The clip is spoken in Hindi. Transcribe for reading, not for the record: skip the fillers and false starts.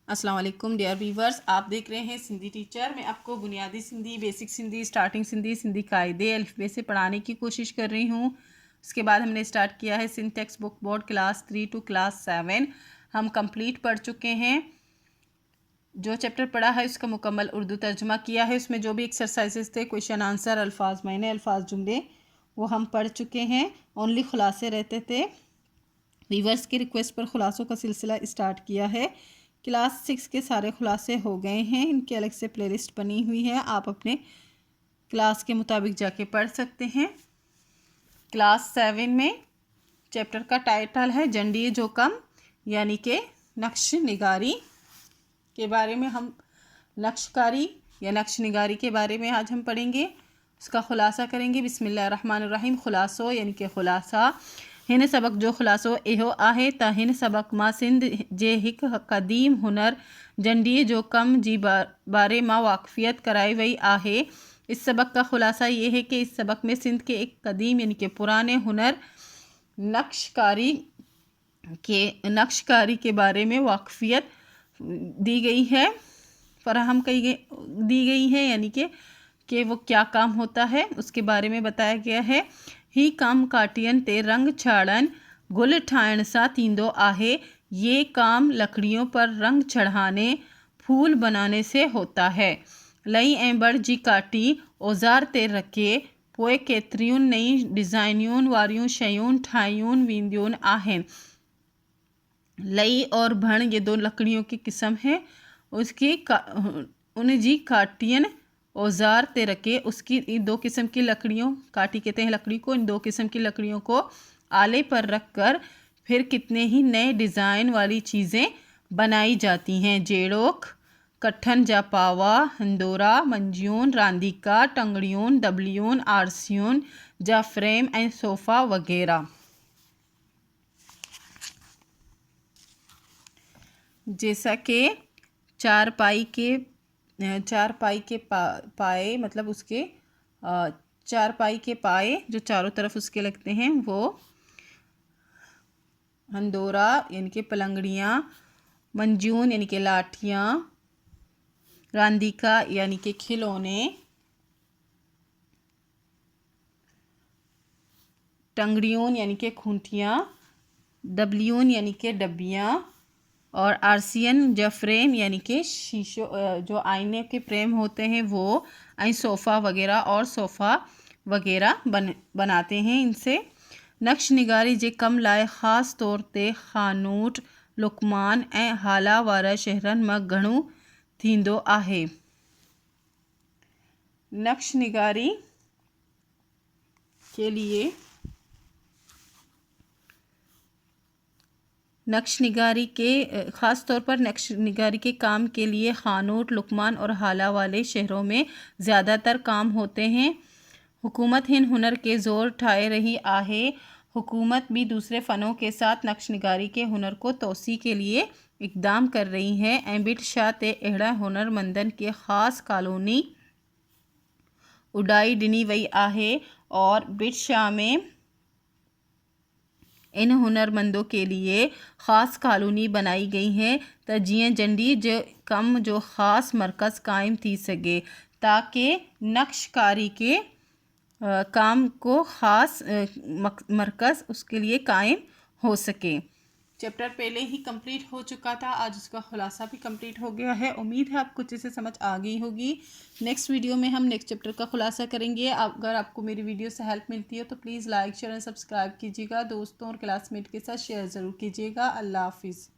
अस्सलाम वालेकुम डियर व्यूवर्स, आप देख रहे हैं सिंधी टीचर। मैं आपको बुनियादी सिंधी, बेसिक सिंधी, स्टार्टिंग सिंधी, सिंधी कायदे अल्फ़बे से पढ़ाने की कोशिश कर रही हूँ। उसके बाद हमने स्टार्ट किया है Sindh text book board class 3 to class 7। हम कंप्लीट पढ़ चुके हैं। जो चैप्टर पढ़ा है उसका मुकम्मल उर्दू तर्जुमा किया है। उसमें जो भी एक्सरसाइजेस थे, क्वेश्चन आंसर, अल्फाज मायने, अल्फाज जुमले, वो हम पढ़ चुके हैं। ओनली खुलासे रहते थे। व्यूवर्स की रिक्वेस्ट पर खुलासों का सिलसिला स्टार्ट किया है। क्लास 6 के सारे खुलासे हो गए हैं। इनकी अलग से प्लेलिस्ट बनी हुई है, आप अपने क्लास के मुताबिक जाके पढ़ सकते हैं। क्लास 7 में चैप्टर का टाइटल है जंडी जोकम, यानी कि नक्श निगारी के बारे में हम नक्शकारी या नक्श निगारी के बारे में आज हम पढ़ेंगे। उसका खुलासा करेंगे। बिस्मिल्लाहिर्रहमानिर्रहीम। खुलासो यानी कि खुलासा। हिन सबक जो खुलासो इहो आहे त हिन सबक मां सिंध जे हिक क़दीम हुनर जंडीअ जो कम जी बारे मां वाक़फ़ियत कराई वई आहे। इस सबक का खुलासा ये है कि इस सबक में सिंध के एक कदीम यानी कि पुराने हुनर नक्शकारी के बारे में वाक़फ़ियत दी गई है, फराहम दी गई है, यानी कि वो क्या काम होता है उसके बारे में बताया गया है। ही काम काटियन ते रंग छाड़न गुल ठाहिण सां थींदो आहे। ये काम लकड़ियों पर रंग चढ़ाने, फूल बनाने से होता है। लई ऐं बड़ जी काटी औज़ार ते रखे पोइ केतिरियूं नई डिज़ाइनियुनि वारियूं शयूं ठाहियूं वेंदियूं आहिनि। लई और भण ये दो लकड़ियों की किस्म है। उन जी काटियन औज़ार ते रखे, उसकी दो किस्म की लकड़ियों, काटी कहते हैं लकड़ी को, इन दो किस्म की लकड़ियों को आले पर रख कर फिर कितने ही नए डिज़ाइन वाली चीज़ें बनाई जाती हैं। जेड़ोक, कट्ठन जा पावा, हंदोरा, मंजियून, रांदीका, टंगड़ियून, दबलियून, आरसियून जा फ्रेम ऐं सोफ़ा वग़ैरह। जैसा कि चारपाई के पाए, मतलब उसके चारपाई के पाए जो चारों तरफ उसके लगते हैं वो, हंदोरा यानी कि पलंगड़ियाँ, मंजून यानी कि लाठियाँ, रांदिका यानी कि खिलौने, टंगड़ियों यानी कि खूंटियाँ, डबलियून यानी कि डब्बियाँ, और आरसियन या फ्रेम यानी कि शीशो जो आईने के फ्रेम होते हैं वो, आई सोफ़ा वगैरह और सोफ़ा वगैरह बनाते हैं इनसे। नक्श निगारी जे कम लाइ ख़ासि तौर ते खानूट, लुकमान ऐं हाला वारा शहरनि मां घणो थींदो आहे। नक्श निगारी के लिए ख़ास तौर पर नक्श निगारी के काम के लिए खानूट, लुकमान और हाला वाले शहरों में ज़्यादातर काम होते हैं। हुकूमत हिन हुनर के ज़ोर ठाए रही आहे। हुकूमत भी दूसरे फ़नों के साथ नक्श निगारी के हुनर को तोसी के लिए इक़दाम कर रही है। ऐं बिट शाह ते अहिड़ा हुनरमंदन के ख़ासि कॉलोनी उडाई ॾिनी वई आहे और बिट शाह में इन हुनरमंदों के लिए ख़ास कॉलोनी बनाई गई है त जीअं जंडी जो कम जो ख़ास मरकज़ कायम थी सके, ताकि नक्शकारी के काम को ख़ास मरकज़ उसके लिए कायम हो सके। चैप्टर पहले ही कंप्लीट हो चुका था, आज उसका खुलासा भी कंप्लीट हो गया है। उम्मीद है आपको अच्छे से समझ आ गई होगी। नेक्स्ट वीडियो में हम नेक्स्ट चैप्टर का खुलासा करेंगे। अगर आपको मेरी वीडियो से हेल्प मिलती है तो प्लीज़ लाइक, शेयर और सब्सक्राइब कीजिएगा। दोस्तों और क्लासमेट के साथ शेयर ज़रूर कीजिएगा। अल्लाह हाफिज़।